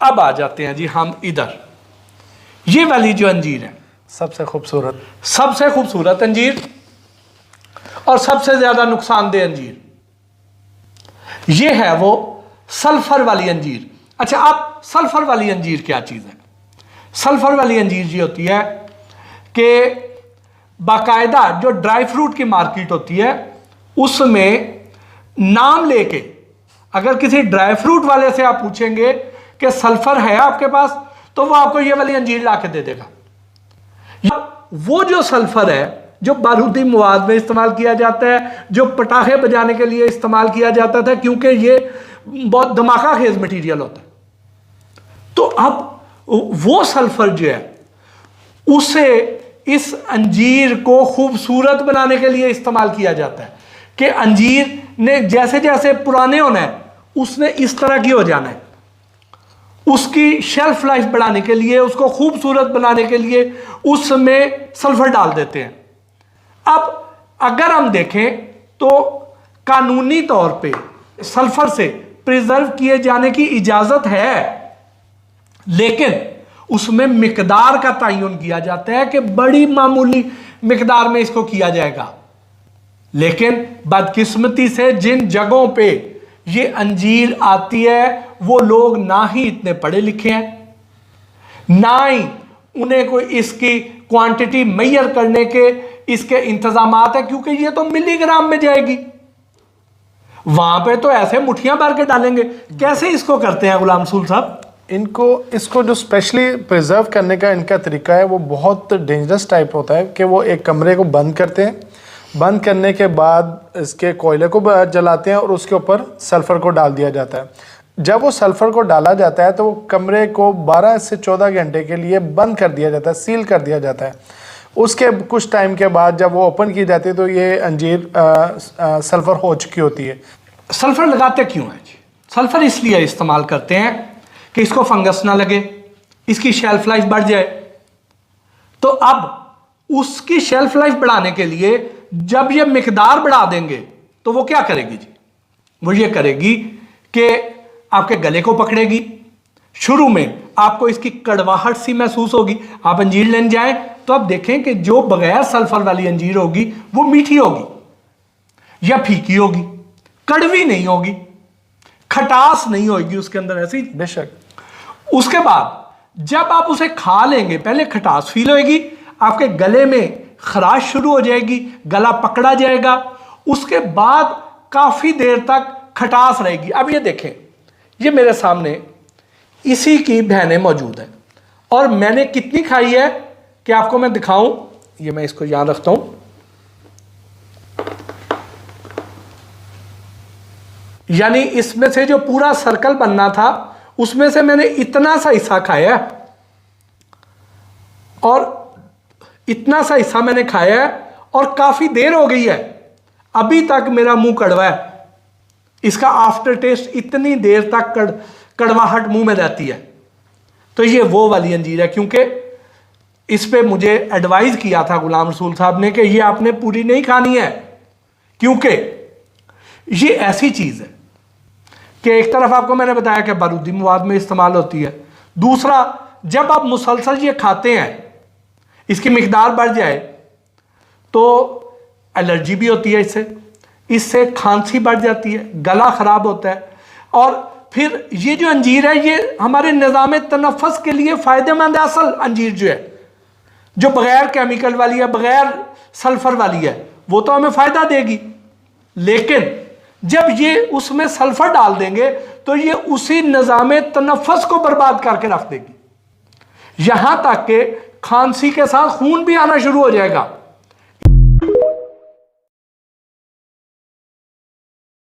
अब आ जाते हैं जी हम इधर, ये वाली जो अंजीर है सबसे खूबसूरत अंजीर और सबसे ज्यादा नुकसानदेह अंजीर, ये है वो सल्फर वाली अंजीर। अच्छा, अब सल्फर वाली अंजीर क्या चीज है? सल्फर वाली अंजीर ये होती है कि बाकायदा जो ड्राई फ्रूट की मार्केट होती है उसमें नाम लेके, अगर किसी ड्राई फ्रूट वाले से आप पूछेंगे कि सल्फर है आपके पास, तो वो आपको ये वाली अंजीर ला के दे देगा। वो जो सल्फर है जो बारूदी मवाद में इस्तेमाल किया जाता है, जो पटाखे बजाने के लिए इस्तेमाल किया जाता था, क्योंकि ये बहुत धमाका खेज मटीरियल होता है। तो अब वो सल्फर जो है उसे इस अंजीर को खूबसूरत बनाने के लिए इस्तेमाल किया जाता है कि अंजीर ने जैसे जैसे पुराने होना है उसने इस तरह की हो जाना है। उसकी शेल्फ लाइफ बढ़ाने के लिए, उसको खूबसूरत बनाने के लिए उसमें सल्फर डाल देते हैं। अब अगर हम देखें तो कानूनी तौर पे सल्फर से प्रिजर्व किए जाने की इजाजत है, लेकिन उसमें मिकदार का तयन किया जाता है कि बड़ी मामूली मिकदार में इसको किया जाएगा। लेकिन बदकिस्मती से जिन जगहों पे ये अंजीर आती है वो लोग ना ही इतने पढ़े लिखे हैं, ना ही उन्हें कोई इसकी क्वांटिटी मेजर करने के इसके इंतजामात है, क्योंकि ये तो मिलीग्राम में जाएगी। वहां पे तो ऐसे मुठियां भर के डालेंगे। कैसे इसको करते हैं गुलाम रसूल साहब? इसको जो स्पेशली प्रिजर्व करने का इनका तरीका है वो बहुत डेंजरस टाइप होता है कि वो एक कमरे को बंद करते हैं, बंद करने के बाद इसके कोयले को जलाते हैं और उसके ऊपर सल्फ़र को डाल दिया जाता है। जब वो सल्फ़र को डाला जाता है तो वो कमरे को 12 से 14 घंटे के लिए बंद कर दिया जाता है, सील कर दिया जाता है। उसके कुछ टाइम के बाद जब वो ओपन की जाती है तो ये अंजीर सल्फ़र हो चुकी होती है। सल्फ़र लगाते क्यों है जी? सल्फ़र इसलिए इस्तेमाल करते हैं कि इसको फंगस ना लगे, इसकी शेल्फ लाइफ बढ़ जाए। तो अब उसकी शेल्फ लाइफ बढ़ाने के लिए जब ये मिकदार बढ़ा देंगे तो वो क्या करेगी जी? वो ये करेगी कि आपके गले को पकड़ेगी। शुरू में आपको इसकी कड़वाहट सी महसूस होगी। आप अंजीर लेने जाएं तो आप देखें कि जो बगैर सल्फर वाली अंजीर होगी वो मीठी होगी या फीकी होगी, कड़वी नहीं होगी, खटास नहीं होगी उसके अंदर, ऐसी बेशक। उसके बाद जब आप उसे खा लेंगे, पहले खटास फील होगी, आपके गले में खराश शुरू हो जाएगी, गला पकड़ा जाएगा, उसके बाद काफी देर तक खटास रहेगी। अब ये देखें, ये मेरे सामने इसी की बहनें मौजूद हैं और मैंने कितनी खाई है कि आपको मैं दिखाऊं। ये मैं इसको याद रखता हूं, यानी इसमें से जो पूरा सर्कल बनना था उसमें से मैंने इतना सा हिस्सा खाया है और इतना सा हिस्सा मैंने खाया है और काफी देर हो गई है, अभी तक मेरा मुंह कड़वा है। इसका आफ्टर टेस्ट इतनी देर तक कड़वाहट मुंह में रहती है। तो ये वो वाली अंजीर है, क्योंकि इस पे मुझे एडवाइस किया था गुलाम रसूल साहब ने कि ये आपने पूरी नहीं खानी है, क्योंकि ये ऐसी चीज है कि एक तरफ आपको मैंने बताया कि बारूदी मवाद में इस्तेमाल होती है, दूसरा जब आप मुसलसल ये खाते हैं, इसकी मिकदार बढ़ जाए तो एलर्जी भी होती है, इससे खांसी बढ़ जाती है, गला खराब होता है। और फिर ये जो अंजीर है ये हमारे निज़ाम तनफ़्फ़ुस के लिए फ़ायदेमंद है। असल अंजीर जो है, जो बग़ैर केमिकल वाली है, बग़ैर सल्फ़र वाली है, वो तो हमें फ़ायदा देगी। लेकिन जब ये उसमें सल्फ़र डाल देंगे तो ये उसी निज़ाम तनफ़्फ़ुस को बर्बाद करके रख देगी, यहाँ तक कि खांसी के साथ खून भी आना शुरू हो जाएगा।